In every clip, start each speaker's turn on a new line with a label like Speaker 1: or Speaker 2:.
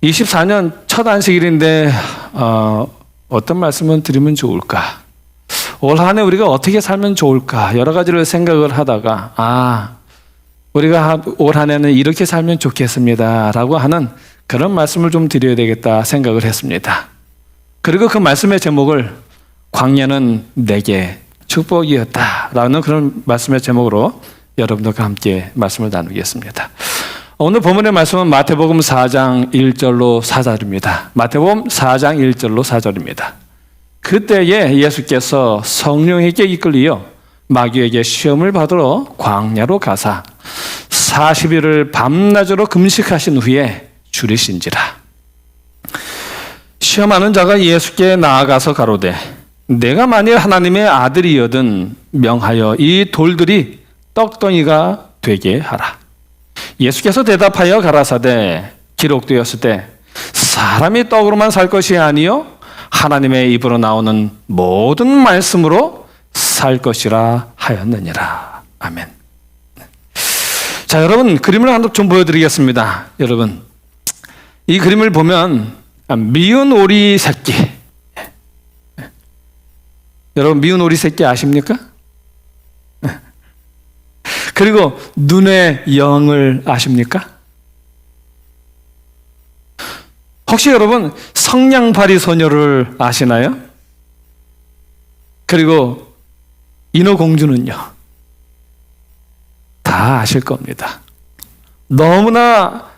Speaker 1: 24년 첫 안식일인데 어떤 말씀을 드리면 좋을까? 올 한 해 우리가 어떻게 살면 좋을까? 여러 가지를 생각을 하다가 우리가 올 한 해는 이렇게 살면 좋겠습니다 라고 하는 그런 말씀을 좀 드려야 되겠다 생각을 했습니다. 그리고 그 말씀의 제목을 광야는 내게 축복이었다 라는 그런 말씀의 제목으로 여러분들과 함께 말씀을 나누겠습니다. 오늘 본문의 말씀은 마태복음 4장 1절로 4절입니다. 마태복음 4장 1절로 4절입니다. 그때에 예수께서 성령에게 이끌리어 마귀에게 시험을 받으러 광야로 가사 40일을 밤낮으로 금식하신 후에 줄이신지라. 시험하는 자가 예수께 나아가서 가로되 내가 만일 하나님의 아들이여든 명하여 이 돌들이 떡덩이가 되게 하라. 예수께서 대답하여 가라사대 기록되었을 때 사람이 떡으로만 살 것이 아니요 하나님의 입으로 나오는 모든 말씀으로 살 것이라 하였느니라. 아멘. 자, 여러분 그림을 하나 좀 보여드리겠습니다. 여러분 이 그림을 보면 미운 오리 새끼, 여러분 미운 오리 새끼 아십니까? 그리고 눈의 영을 아십니까? 혹시 여러분 성냥팔이 소녀를 아시나요? 그리고 인어공주는요? 다 아실 겁니다. 너무나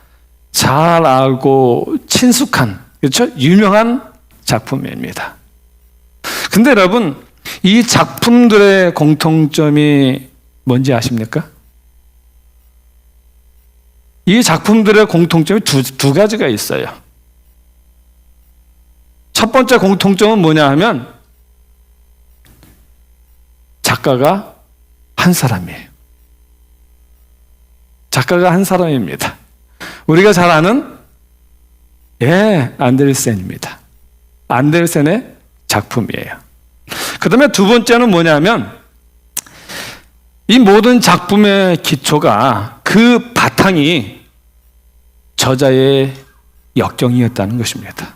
Speaker 1: 잘 알고 친숙한, 그렇죠? 유명한 작품입니다. 근데 여러분 이 작품들의 공통점이 뭔지 아십니까? 이 작품들의 공통점이 두 가지가 있어요. 첫 번째 공통점은 뭐냐 하면 작가가 한 사람이에요. 작가가 한 사람입니다. 우리가 잘 아는 안데르센입니다. 안데르센의 작품이에요. 그 다음에 두 번째는 뭐냐면 이 모든 작품의 기초가 그 바탕이 저자의 역경이었다는 것입니다.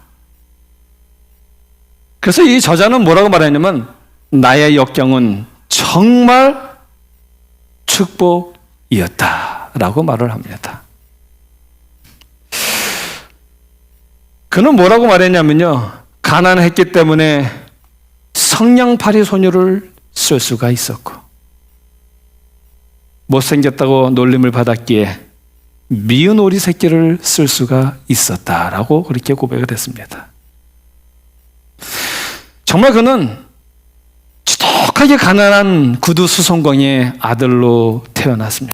Speaker 1: 그래서 이 저자는 뭐라고 말했냐면 나의 역경은 정말 축복이었다라고 말을 합니다. 그는 뭐라고 말했냐면요, 가난했기 때문에 성냥팔이 소녀를 쓸 수가 있었고 못생겼다고 놀림을 받았기에 미운 오리 새끼를 쓸 수가 있었다라고 그렇게 고백을 했습니다. 정말 그는 지독하게 가난한 구두 수송공의 아들로 태어났습니다.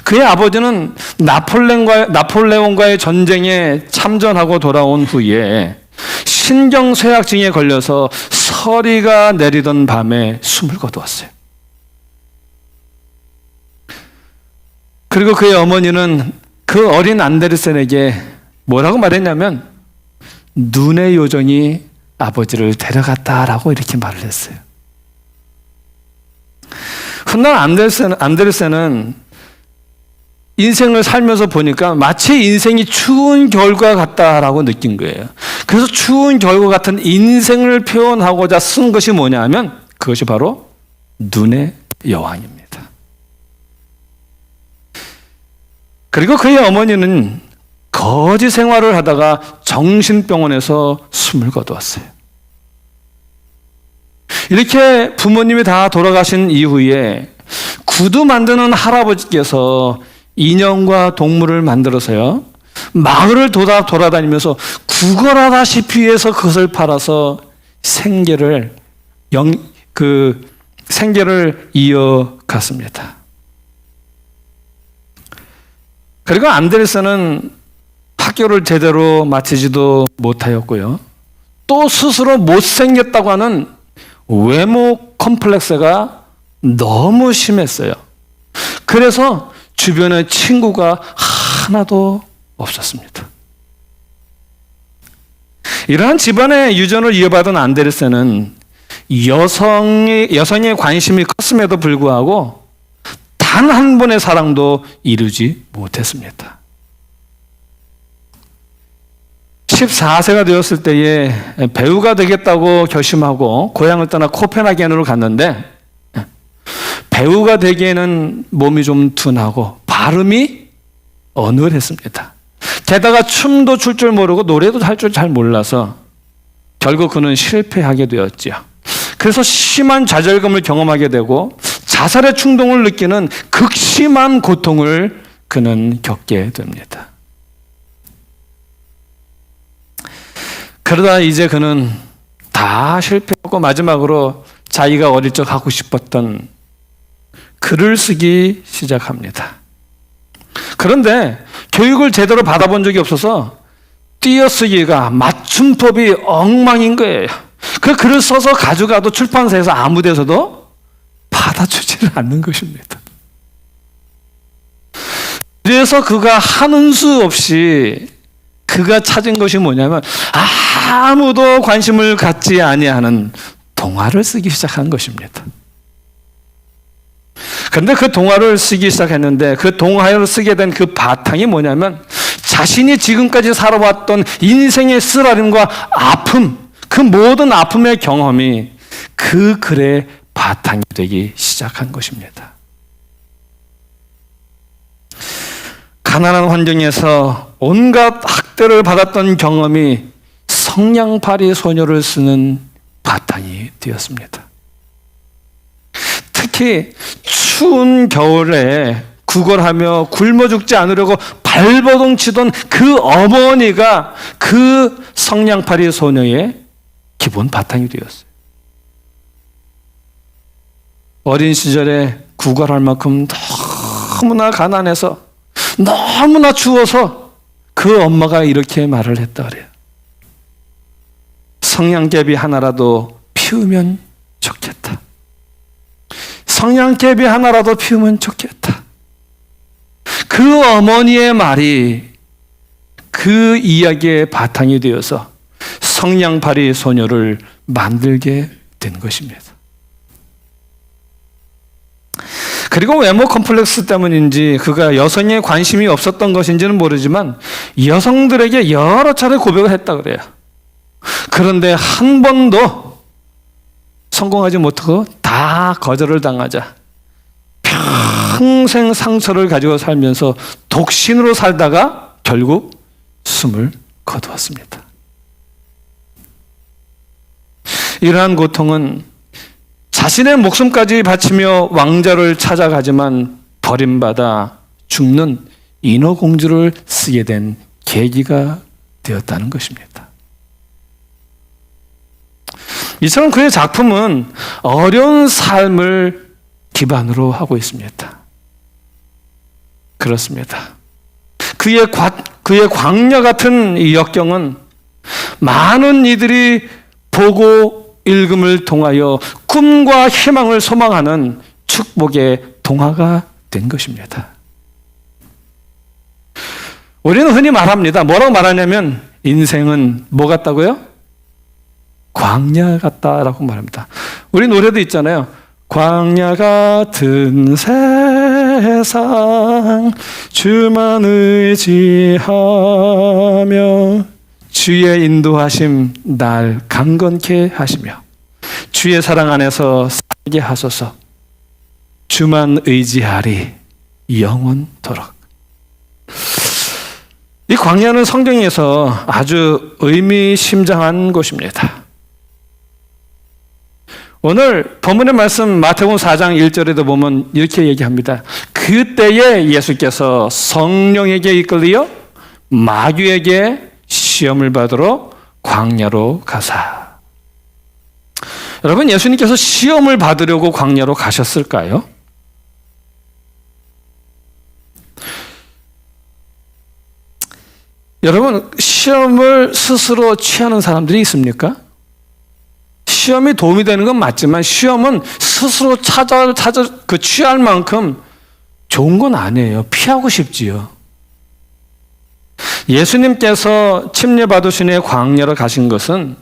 Speaker 1: 그의 아버지는 나폴레옹과의 전쟁에 참전하고 돌아온 후에 신경쇠약증에 걸려서 서리가 내리던 밤에 숨을 거두었어요. 그리고 그의 어머니는 그 어린 안데르센에게 뭐라고 말했냐면 눈의 요정이 아버지를 데려갔다라고 이렇게 말을 했어요. 훗날 안데르센은 인생을 살면서 보니까 마치 인생이 추운 겨울과 같다라고 느낀 거예요. 그래서 추운 겨울과 같은 인생을 표현하고자 쓴 것이 뭐냐 하면 그것이 바로 눈의 여왕입니다. 그리고 그의 어머니는 거지 생활을 하다가 정신병원에서 숨을 거두었어요. 이렇게 부모님이 다 돌아가신 이후에 구두 만드는 할아버지께서 인형과 동물을 만들어서요, 마을을 돌아다니면서 구걸하다시피 해서 그것을 팔아서 생계를 이어갔습니다. 그리고 안데르센은 학교를 제대로 마치지도 못하였고요, 또 스스로 못생겼다고 하는 외모 컴플렉스가 너무 심했어요. 그래서 주변에 친구가 하나도 없었습니다. 이러한 집안의 유전을 이어받은 안데르센은 여성의 관심이 컸음에도 불구하고 단 한 번의 사랑도 이루지 못했습니다. 14세가 되었을 때에 배우가 되겠다고 결심하고 고향을 떠나 코펜하겐으로 갔는데 배우가 되기에는 몸이 좀 둔하고 발음이 어눌했습니다. 게다가 춤도 출 줄 모르고 노래도 할 줄 잘 몰라서 결국 그는 실패하게 되었지요. 그래서 심한 좌절감을 경험하게 되고 자살의 충동을 느끼는 극심한 고통을 그는 겪게 됩니다. 그러다 이제 그는 다 실패하고 마지막으로 자기가 어릴 적 하고 싶었던 글을 쓰기 시작합니다. 그런데 교육을 제대로 받아본 적이 없어서 띄어쓰기가 맞춤법이 엉망인 거예요. 그 글을 써서 가져가도 출판사에서 아무 데서도 받아주지를 않는 것입니다. 그래서 그가 하는 수 없이 그가 찾은 것이 뭐냐면 아무도 관심을 갖지 아니하는 동화를 쓰기 시작한 것입니다. 그런데 그 동화를 쓰기 시작했는데 그 동화를 쓰게 된 그 바탕이 뭐냐면 자신이 지금까지 살아왔던 인생의 쓰라림과 아픔, 그 모든 아픔의 경험이 그 글의 바탕이 되기 시작한 것입니다. 가난한 환경에서 온갖 학대를 받았던 경험이 성냥팔이 소녀를 쓰는 바탕이 되었습니다. 특히 추운 겨울에 구걸하며 굶어 죽지 않으려고 발버둥 치던 그 어머니가 그 성냥팔이 소녀의 기본 바탕이 되었어요. 어린 시절에 구걸할 만큼 너무나 가난해서 너무나 추워서 그 엄마가 이렇게 말을 했다 그래요. 성냥개비 하나라도 피우면 좋겠다. 성냥개비 하나라도 피우면 좋겠다. 그 어머니의 말이 그 이야기의 바탕이 되어서 성냥팔이 소녀를 만들게 된 것입니다. 그리고 외모 컴플렉스 때문인지 그가 여성에 관심이 없었던 것인지는 모르지만 여성들에게 여러 차례 고백을 했다 그래요. 그런데 한 번도 성공하지 못하고 다 거절을 당하자 평생 상처를 가지고 살면서 독신으로 살다가 결국 숨을 거두었습니다. 이러한 고통은 자신의 목숨까지 바치며 왕자를 찾아가지만 버림받아 죽는 인어공주를 쓰게 된 계기가 되었다는 것입니다. 이처럼 그의 작품은 어려운 삶을 기반으로 하고 있습니다. 그렇습니다. 그의 광야 같은 이 역경은 많은 이들이 보고 읽음을 통하여 꿈과 희망을 소망하는 축복의 동화가 된 것입니다. 우리는 흔히 말합니다. 뭐라고 말하냐면 인생은 뭐 같다고요? 광야 같다라고 말합니다. 우리 노래도 있잖아요. 광야 같은 세상 주만 의지하며 주의 인도하심 날 강건케 하시며 주의 사랑 안에서 살게 하소서 주만 의지하리 영원토록. 이 광야는 성경에서 아주 의미심장한 곳입니다. 오늘 본문의 말씀 마태복음 4장 1절에도 보면 이렇게 얘기합니다. 그때에 예수께서 성령에게 이끌려 마귀에게 시험을 받으러 광야로 가사. 여러분, 예수님께서 시험을 받으려고 광야로 가셨을까요? 여러분, 시험을 스스로 취하는 사람들이 있습니까? 시험이 도움이 되는 건 맞지만 시험은 스스로 취할 만큼 좋은 건 아니에요. 피하고 싶지요. 예수님께서 침례받으신 광야로 가신 것은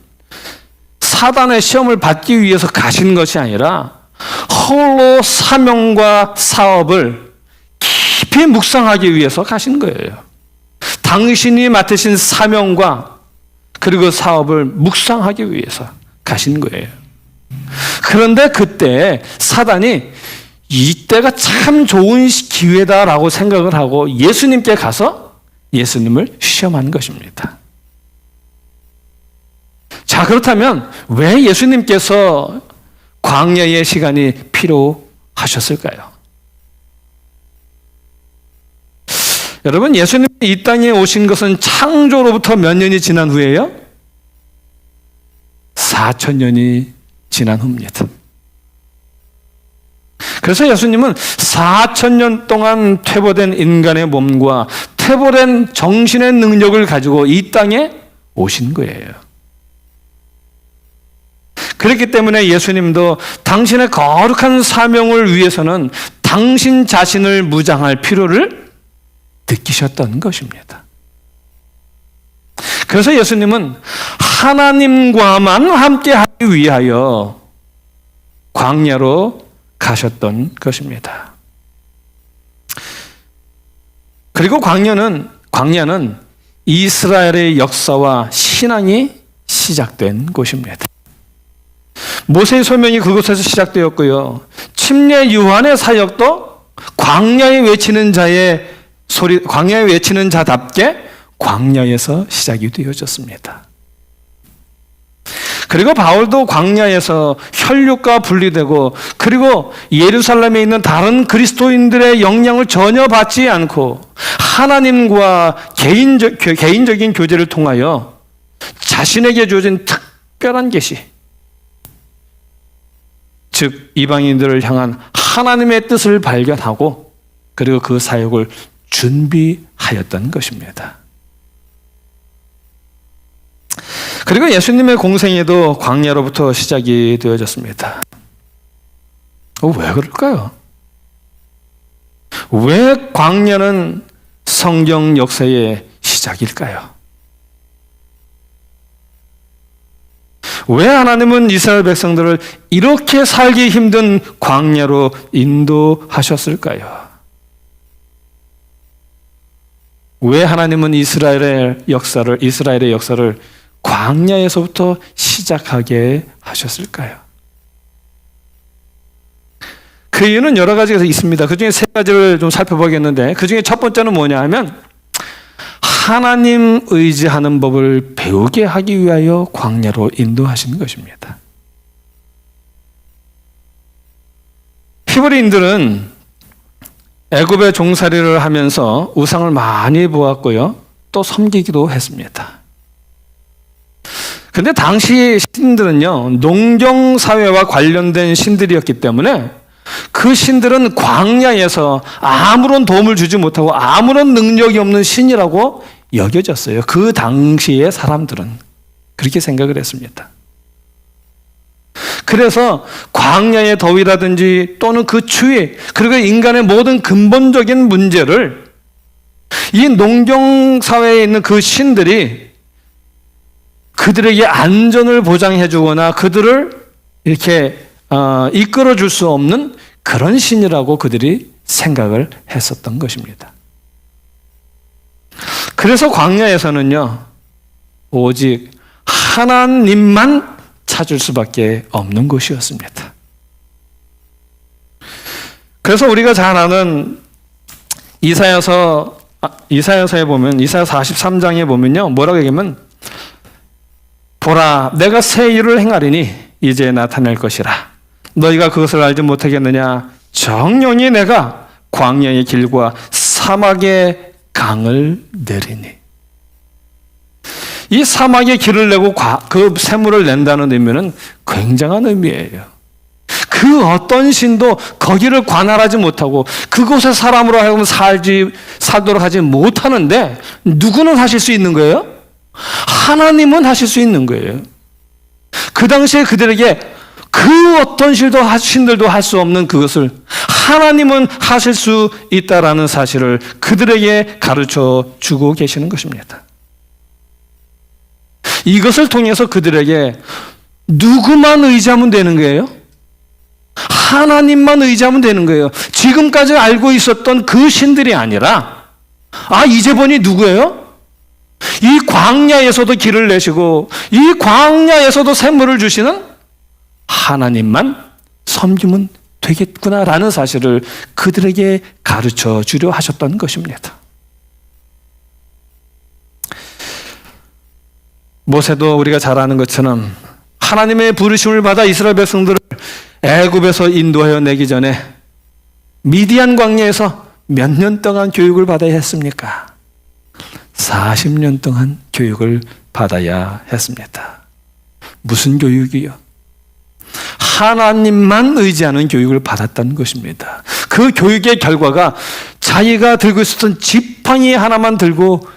Speaker 1: 사단의 시험을 받기 위해서 가신 것이 아니라 홀로 사명과 사업을 깊이 묵상하기 위해서 가신 거예요. 당신이 맡으신 사명과 그리고 그 사업을 묵상하기 위해서 가신 거예요. 그런데 그때 사단이 이때가 참 좋은 기회다라고 생각을 하고 예수님께 가서 예수님을 시험한 것입니다. 자, 그렇다면 왜 예수님께서 광야의 시간이 필요하셨을까요? 여러분, 예수님이 이 땅에 오신 것은 창조로부터 몇 년이 지난 후에요? 4,000년이 지난 후입니다. 그래서 예수님은 4,000년 동안 퇴보된 인간의 몸과 퇴보된 정신의 능력을 가지고 이 땅에 오신 거예요. 그렇기 때문에 예수님도 당신의 거룩한 사명을 위해서는 당신 자신을 무장할 필요를 느끼셨던 것입니다. 그래서 예수님은 하나님과만 함께하기 위하여 광야로 가셨던 것입니다. 그리고 광야는 이스라엘의 역사와 신앙이 시작된 곳입니다. 모세의 소명이 그곳에서 시작되었고요. 침례 요한의 사역도 광야에 외치는 자의 소리, 광야에 외치는 자답게 광야에서 시작이 되어졌습니다. 그리고 바울도 광야에서 혈육과 분리되고 그리고 예루살렘에 있는 다른 그리스도인들의 영향을 전혀 받지 않고 하나님과 개인적인 교제를 통하여 자신에게 주어진 특별한 계시, 즉 이방인들을 향한 하나님의 뜻을 발견하고 그리고 그 사역을 준비하였던 것입니다. 그리고 예수님의 공생애도 광야로부터 시작이 되어졌습니다. 왜 그럴까요? 왜 광야는 성경 역사의 시작일까요? 왜 하나님은 이스라엘 백성들을 이렇게 살기 힘든 광야로 인도하셨을까요? 왜 하나님은 이스라엘의 역사를 광야에서부터 시작하게 하셨을까요? 그 이유는 여러 가지가 있습니다. 그 중에 세 가지를 좀 살펴보겠는데 그 중에 첫 번째는 뭐냐 하면 하나님 의지하는 법을 배우게 하기 위하여 광야로 인도하신 것입니다. 히브리인들은 애굽의 종살이를 하면서 우상을 많이 보았고요. 또 섬기기도 했습니다. 근데 당시 신들은요, 농경사회와 관련된 신들이었기 때문에 그 신들은 광야에서 아무런 도움을 주지 못하고 아무런 능력이 없는 신이라고 여겨졌어요. 그 당시의 사람들은 그렇게 생각을 했습니다. 그래서 광야의 더위라든지 또는 그 추위 그리고 인간의 모든 근본적인 문제를 이 농경사회에 있는 그 신들이 그들에게 안전을 보장해 주거나 그들을 이렇게 이끌어 줄 수 없는 그런 신이라고 그들이 생각을 했었던 것입니다. 그래서 광야에서는요, 오직 하나님만 찾을 수밖에 없는 곳이었습니다. 그래서 우리가 잘 아는 이사야서에 보면, 이사야 43장에 보면요, 뭐라고 얘기하면, 보라, 내가 새 일을 행하리니 이제 나타낼 것이라. 너희가 그것을 알지 못하겠느냐? 정령이 내가 광야의 길과 사막의 강을 내리니. 이 사막의 길을 내고 그 샘물을 낸다는 의미는 굉장한 의미예요. 그 어떤 신도 거기를 관할하지 못하고 그곳에 사람으로 하여금 살도록 하지 못하는데 누구는 하실 수 있는 거예요? 하나님은 하실 수 있는 거예요. 그 당시에 그들에게 그 어떤 신들도 할 수 없는 그것을 하나님은 하실 수 있다라는 사실을 그들에게 가르쳐 주고 계시는 것입니다. 이것을 통해서 그들에게 누구만 의지하면 되는 거예요? 하나님만 의지하면 되는 거예요. 지금까지 알고 있었던 그 신들이 아니라 이제 보니 누구예요? 이 광야에서도 길을 내시고 이 광야에서도 샘물을 주시는 하나님만 섬기면 되겠구나라는 사실을 그들에게 가르쳐 주려 하셨던 것입니다. 모세도 우리가 잘 아는 것처럼 하나님의 부르심을 받아 이스라엘 백성들을 애굽에서 인도하여 내기 전에 미디안 광야에서 몇 년 동안 교육을 받아야 했습니까? 40년 동안 교육을 받아야 했습니다. 무슨 교육이요? 하나님만 의지하는 교육을 받았다는 것입니다. 그 교육의 결과가 자기가 들고 있었던 지팡이 하나만 들고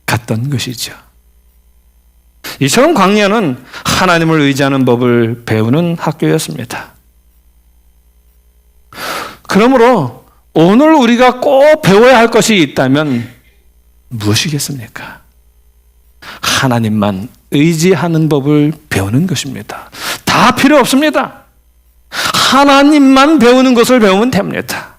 Speaker 1: 갔던 것이죠. 이처럼 광야는 하나님을 의지하는 법을 배우는 학교였습니다. 그러므로 오늘 우리가 꼭 배워야 할 것이 있다면 무엇이겠습니까? 하나님만 의지하는 법을 배우는 것입니다. 다 필요 없습니다. 하나님만 배우는 것을 배우면 됩니다.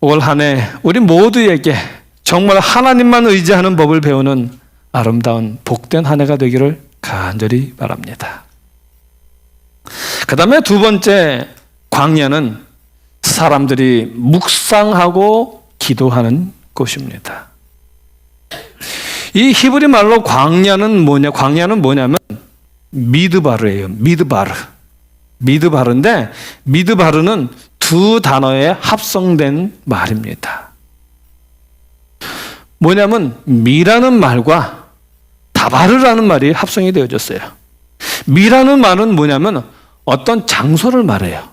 Speaker 1: 올 한 해 우리 모두에게 정말 하나님만 의지하는 법을 배우는 아름다운 복된 한 해가 되기를 간절히 바랍니다. 그 다음에 두 번째 광야는 사람들이 묵상하고 기도하는 곳입니다. 이 히브리 말로 광야는 뭐냐면 미드바르예요. 미드바르인데 미드바르는 두 단어에 합성된 말입니다. 뭐냐면 미라는 말과 다바르라는 말이 합성이 되어졌어요. 미라는 말은 뭐냐면 어떤 장소를 말해요.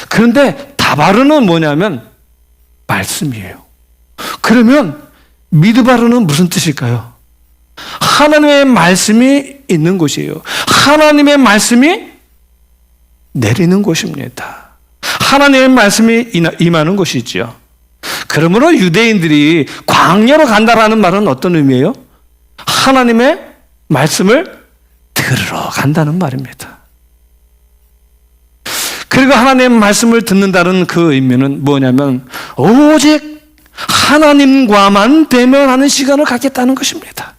Speaker 1: 그런데 다바르는 뭐냐면 말씀이에요. 그러면 미드바르는 무슨 뜻일까요? 하나님의 말씀이 있는 곳이에요. 하나님의 말씀이 내리는 곳입니다. 하나님의 말씀이 임하는 곳이죠. 그러므로 유대인들이 광야로 간다라는 말은 어떤 의미예요? 하나님의 말씀을 들으러 간다는 말입니다. 그리고 하나님의 말씀을 듣는다는 그 의미는 뭐냐면 오직 하나님과만 대면하는 시간을 갖겠다는 것입니다.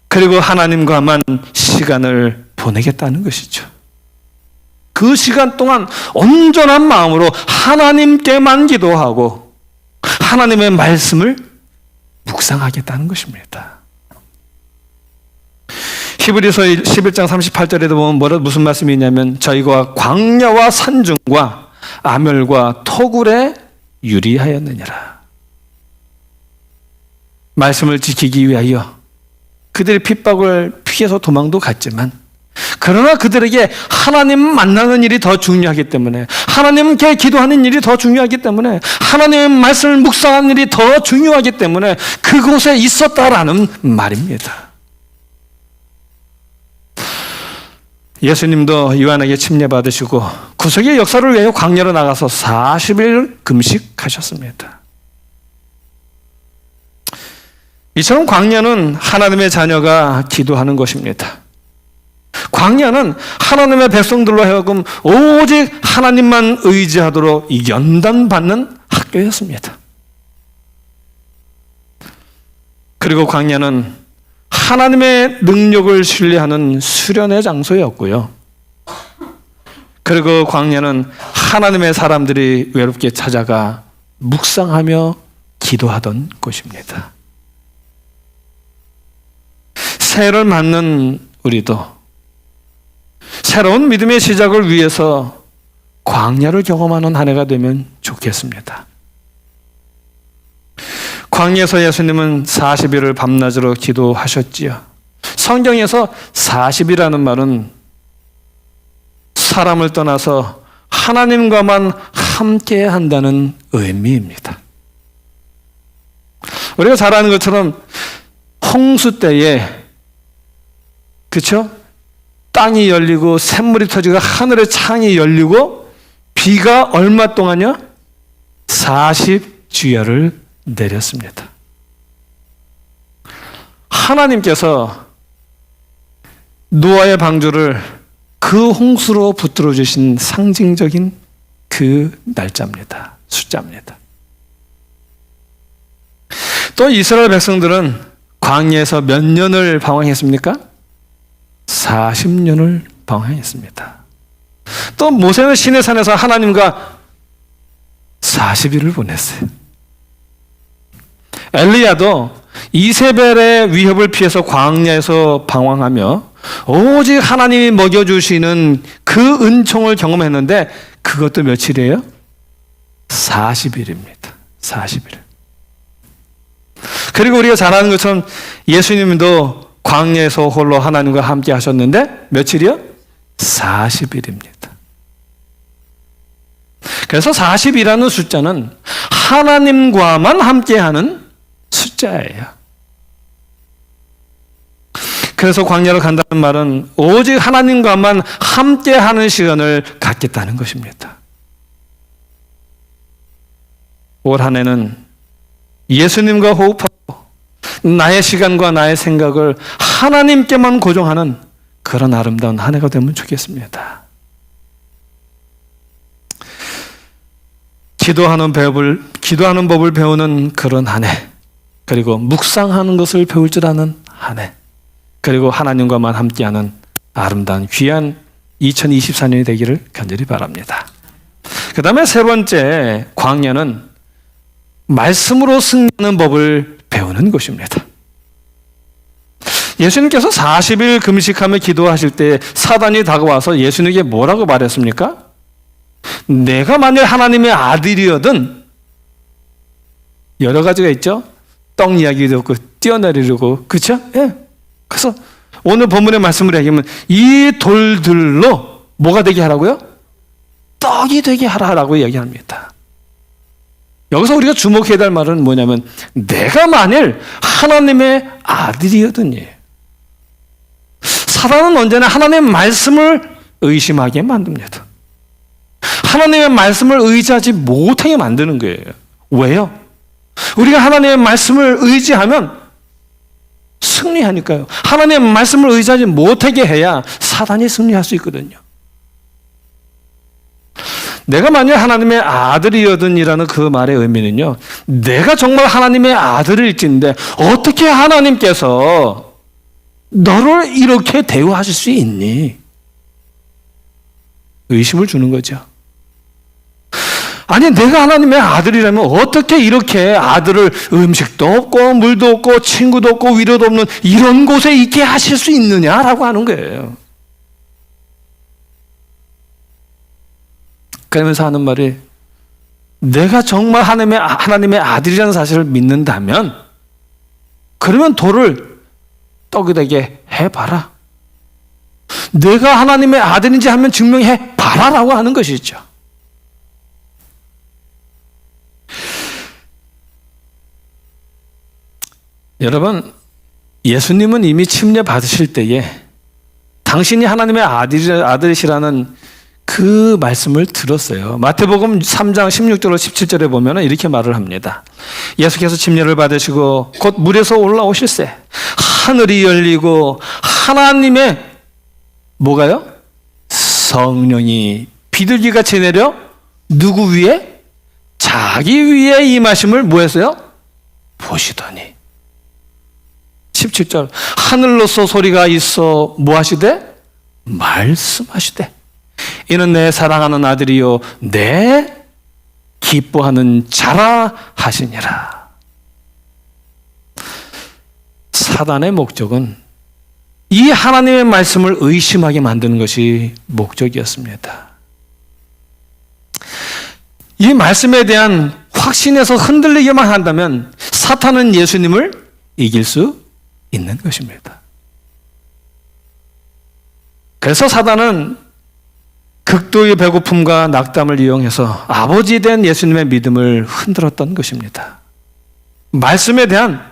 Speaker 1: 그리고 하나님과만 시간을 보내겠다는 것이죠. 그 시간 동안 온전한 마음으로 하나님께만 기도하고 하나님의 말씀을 묵상하겠다는 것입니다. 히브리서 11장 38절에도 보면 무슨 말씀이 있냐면 저희가 광야와 산중과 아멸과 토굴에 유리하였느니라. 말씀을 지키기 위하여 그들의 핍박을 피해서 도망도 갔지만 그러나 그들에게 하나님 만나는 일이 더 중요하기 때문에 하나님께 기도하는 일이 더 중요하기 때문에 하나님의 말씀을 묵상하는 일이 더 중요하기 때문에 그곳에 있었다라는 말입니다. 예수님도 요한에게 침례받으시고 구속의 역사를 위해 광야로 나가서 40일 금식하셨습니다. 이처럼 광야는 하나님의 자녀가 기도하는 것입니다. 광야는 하나님의 백성들로 하여금 오직 하나님만 의지하도록 연단받는 학교였습니다. 그리고 광야는 하나님의 능력을 신뢰하는 수련의 장소였고요. 그리고 광야는 하나님의 사람들이 외롭게 찾아가 묵상하며 기도하던 곳입니다. 새해를 맞는 우리도 새로운 믿음의 시작을 위해서 광야를 경험하는 한 해가 되면 좋겠습니다. 광야에서 예수님은 40일을 밤낮으로 기도하셨지요. 성경에서 40이라는 말은 사람을 떠나서 하나님과만 함께 한다는 의미입니다. 우리가 잘 아는 것처럼 홍수 때에 그렇죠? 땅이 열리고 샘물이 터지고 하늘의 창이 열리고 비가 얼마 동안요? 40주야를 내렸습니다. 하나님께서 노아의 방주를 그 홍수로 붙들어 주신 상징적인 그 날짜입니다. 숫자입니다. 또 이스라엘 백성들은 광야에서 몇 년을 방황했습니까? 40년을 방황했습니다. 또 모세는 시내산에서 하나님과 40일을 보냈어요. 엘리야도 이세벨의 위협을 피해서 광야에서 방황하며 오직 하나님이 먹여주시는 그 은총을 경험했는데 그것도 며칠이에요? 40일입니다. 40일. 그리고 우리가 잘 아는 것처럼 예수님도 광야에서 홀로 하나님과 함께 하셨는데 며칠이요? 40일입니다. 그래서 40이라는 숫자는 하나님과만 함께하는 숫자예요. 그래서 광야로 간다는 말은 오직 하나님과만 함께하는 시간을 갖겠다는 것입니다. 올 한 해는 예수님과 호흡하고 나의 시간과 나의 생각을 하나님께만 고정하는 그런 아름다운 한 해가 되면 좋겠습니다. 기도하는 법을 배우는 그런 한 해, 그리고 묵상하는 것을 배울 줄 아는 한 해, 그리고 하나님과만 함께하는 아름다운 귀한 2024년이 되기를 간절히 바랍니다. 그 다음에 세 번째, 광야는 말씀으로 승리하는 법을 배우는 곳입니다. 예수님께서 40일 금식하며 기도하실 때 사단이 다가와서 예수님에게 뭐라고 말했습니까? 내가 만일 하나님의 아들이어든, 여러 가지가 있죠. 떡 이야기도 있고 뛰어내리려고, 그렇죠? 예. 그래서 오늘 본문의 말씀을 얘기하면 이 돌들로 뭐가 되게 하라고요? 떡이 되게 하라고 얘기합니다. 여기서 우리가 주목해야 될 말은 뭐냐면 내가 만일 하나님의 아들이거든요. 사단은 언제나 하나님의 말씀을 의심하게 만듭니다. 하나님의 말씀을 의지하지 못하게 만드는 거예요. 왜요? 우리가 하나님의 말씀을 의지하면 승리하니까요. 하나님의 말씀을 의지하지 못하게 해야 사단이 승리할 수 있거든요. 내가 만약 하나님의 아들이거든이라는 그 말의 의미는요, 내가 정말 하나님의 아들일진데 어떻게 하나님께서 너를 이렇게 대우하실 수 있니? 의심을 주는 거죠. 아니, 내가 하나님의 아들이라면 어떻게 이렇게 아들을 음식도 없고 물도 없고 친구도 없고 위로도 없는 이런 곳에 있게 하실 수 있느냐라고 하는 거예요. 그러면서 하는 말이, 내가 정말 하나님의 아들이라는 사실을 믿는다면 그러면 돌을 떡이 되게 해봐라. 내가 하나님의 아들인지 하면 증명해 봐라라고 하는 것이죠. 여러분, 예수님은 이미 침례 받으실 때에 당신이 하나님의 아들이시라는 그 말씀을 들었어요. 마태복음 3장 16절로 17절에 보면 이렇게 말을 합니다. 예수께서 침례를 받으시고 곧 물에서 올라오실새 하늘이 열리고 하나님의 뭐가요? 성령이 비둘기같이 내려 누구 위에? 자기 위에 임하심을 뭐 했어요? 보시더니. 17절 하늘로서 소리가 있어 뭐 하시되? 말씀하시되 이는 내 사랑하는 아들이요 내 기뻐하는 자라 하시니라. 사단의 목적은 이 하나님의 말씀을 의심하게 만드는 것이 목적이었습니다. 이 말씀에 대한 확신에서 흔들리게만 한다면 사탄은 예수님을 이길 수 있는 것입니다. 그래서 사단은 극도의 배고픔과 낙담을 이용해서 아버지 된 예수님의 믿음을 흔들었던 것입니다. 말씀에 대한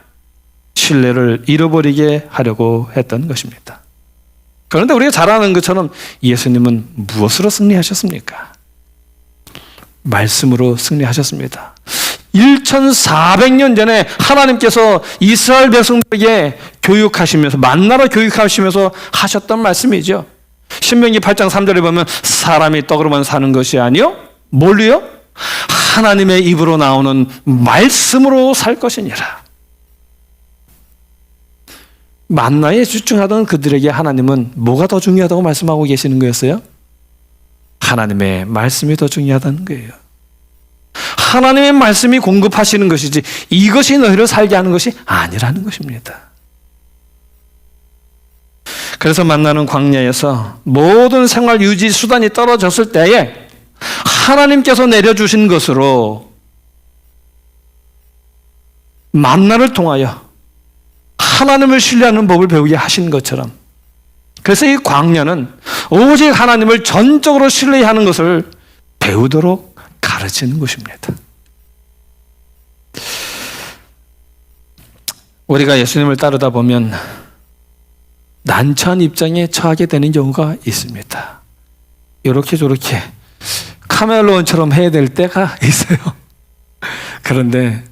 Speaker 1: 신뢰를 잃어버리게 하려고 했던 것입니다. 그런데 우리가 잘 아는 것처럼 예수님은 무엇으로 승리하셨습니까? 말씀으로 승리하셨습니다. 1400년 전에 하나님께서 이스라엘 백성들에게 교육하시면서 만나로 교육하시면서 하셨던 말씀이죠. 신명기 8장 3절에 보면 사람이 떡으로만 사는 것이 아니요 뭘로요? 하나님의 입으로 나오는 말씀으로 살 것이니라. 만나에 집중하던 그들에게 하나님은 뭐가 더 중요하다고 말씀하고 계시는 거였어요? 하나님의 말씀이 더 중요하다는 거예요. 하나님의 말씀이 공급하시는 것이지 이것이 너희를 살게 하는 것이 아니라는 것입니다. 그래서 만나는 광야에서 모든 생활 유지 수단이 떨어졌을 때에 하나님께서 내려주신 것으로 만나를 통하여 하나님을 신뢰하는 법을 배우게 하신 것처럼, 그래서 이 광야는 오직 하나님을 전적으로 신뢰하는 것을 배우도록 가르치는 것입니다. 우리가 예수님을 따르다 보면 난처한 입장에 처하게 되는 경우가 있습니다. 이렇게 저렇게 카멜레온처럼 해야 될 때가 있어요. 그런데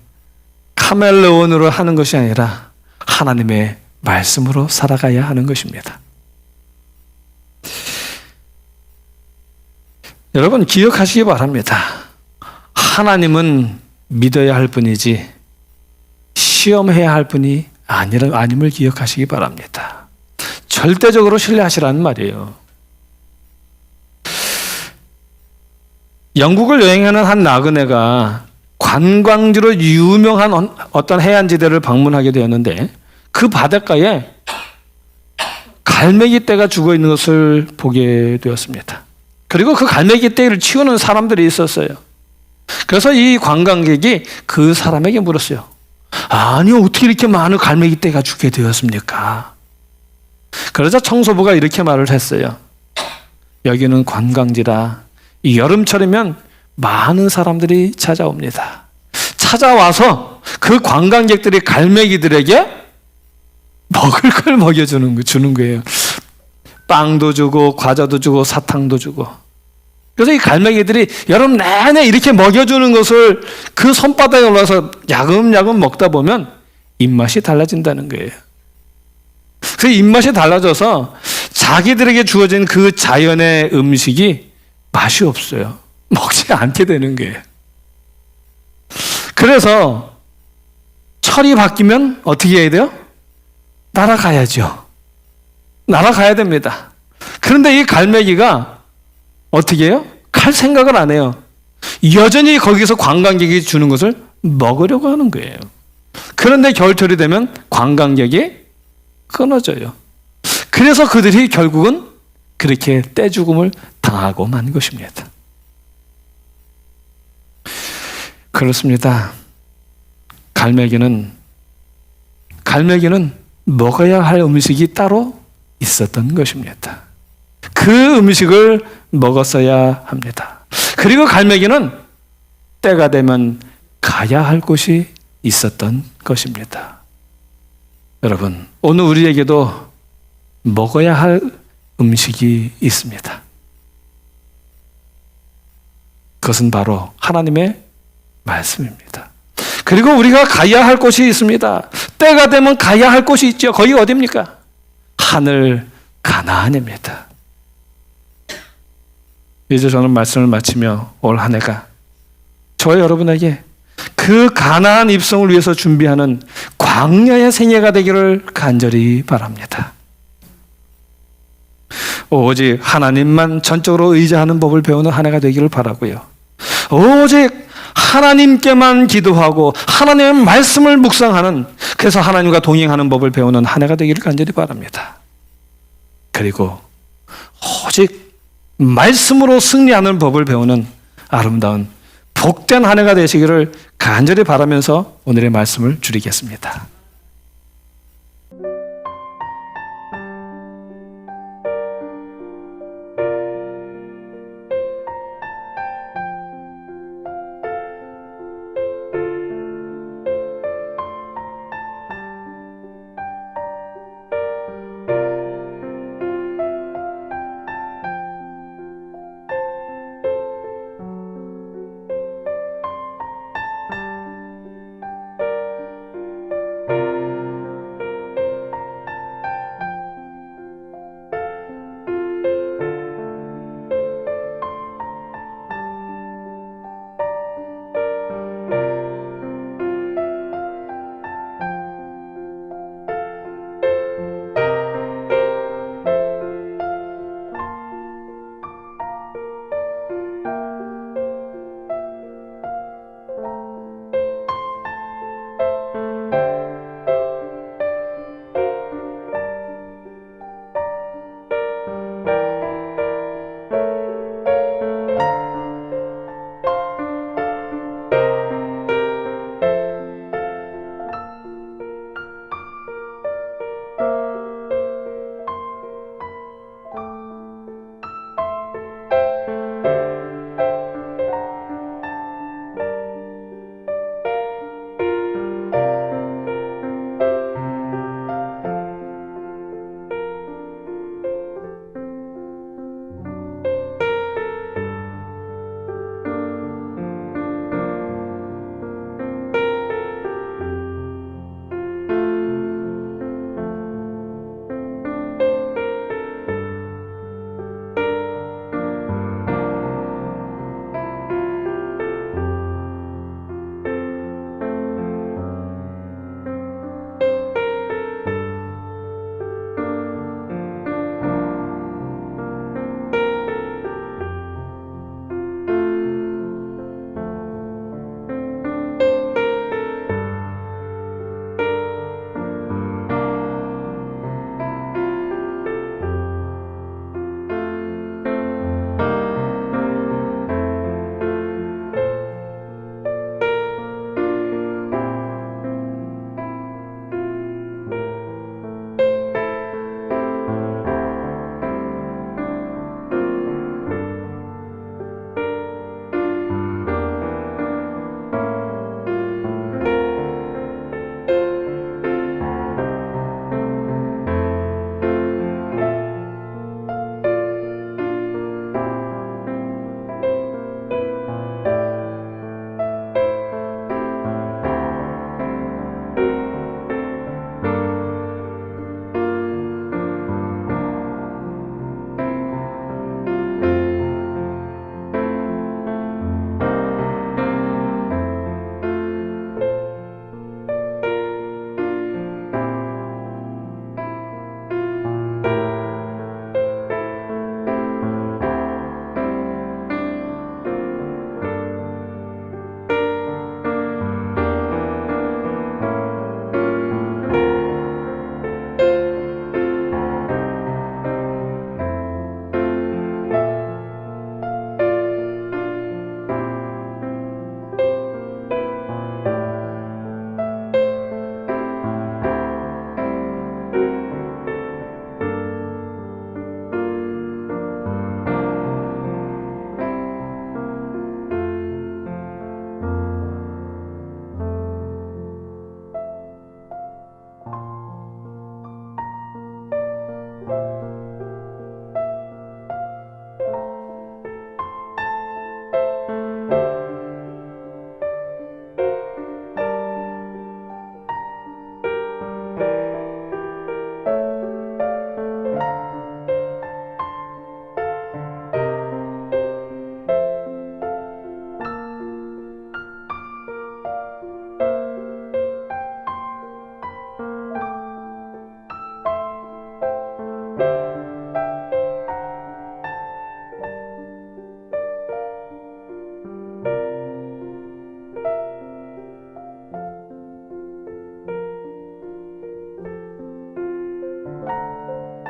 Speaker 1: 카멜레온으로 하는 것이 아니라 하나님의 말씀으로 살아가야 하는 것입니다. 여러분 기억하시기 바랍니다. 하나님은 믿어야 할 분이지 시험해야 할 분이 아님을 기억하시기 바랍니다. 절대적으로 신뢰하시라는 말이에요. 영국을 여행하는 한 나그네가 관광지로 유명한 어떤 해안지대를 방문하게 되었는데 그 바닷가에 갈매기 떼가 죽어 있는 것을 보게 되었습니다. 그리고 그 갈매기 떼를 치우는 사람들이 있었어요. 그래서 이 관광객이 그 사람에게 물었어요. 아니, 어떻게 이렇게 많은 갈매기 떼가 죽게 되었습니까? 그러자 청소부가 이렇게 말을 했어요. 여기는 관광지라 이 여름철이면 많은 사람들이 찾아옵니다. 찾아와서 그 관광객들이 갈매기들에게 먹을 걸 주는 거예요. 빵도 주고 과자도 주고 사탕도 주고. 그래서 이 갈매기들이 여름 내내 이렇게 먹여주는 것을 그 손바닥에 올라서 야금야금 먹다 보면 입맛이 달라진다는 거예요. 그 입맛이 달라져서 자기들에게 주어진 그 자연의 음식이 맛이 없어요. 먹지 않게 되는 거예요. 그래서 철이 바뀌면 어떻게 해야 돼요? 날아가야죠. 날아가야 됩니다. 그런데 이 갈매기가 어떻게 해요? 갈 생각을 안 해요. 여전히 거기서 관광객이 주는 것을 먹으려고 하는 거예요. 그런데 겨울철이 되면 관광객이 끊어져요. 그래서 그들이 결국은 그렇게 떼죽음을 당하고 만 것입니다. 그렇습니다. 갈매기는 먹어야 할 음식이 따로 있었던 것입니다. 그 음식을 먹었어야 합니다. 그리고 갈매기는 때가 되면 가야 할 곳이 있었던 것입니다. 여러분, 오늘 우리에게도 먹어야 할 음식이 있습니다. 그것은 바로 하나님의 말씀입니다. 그리고 우리가 가야 할 곳이 있습니다. 때가 되면 가야 할 곳이 있죠. 거기가 어디입니까? 하늘 가나안입니다. 이제 저는 말씀을 마치며 올 한 해가 저와 여러분에게 그 가나안 입성을 위해서 준비하는 광야의 생애가 되기를 간절히 바랍니다. 오직 하나님만 전적으로 의지하는 법을 배우는 한 해가 되기를 바라고요. 오직 하나님께만 기도하고 하나님의 말씀을 묵상하는, 그래서 하나님과 동행하는 법을 배우는 한 해가 되기를 간절히 바랍니다. 그리고 오직 말씀으로 승리하는 법을 배우는 아름다운 복된 한 해가 되시기를 간절히 바라면서 오늘의 말씀을 줄이겠습니다.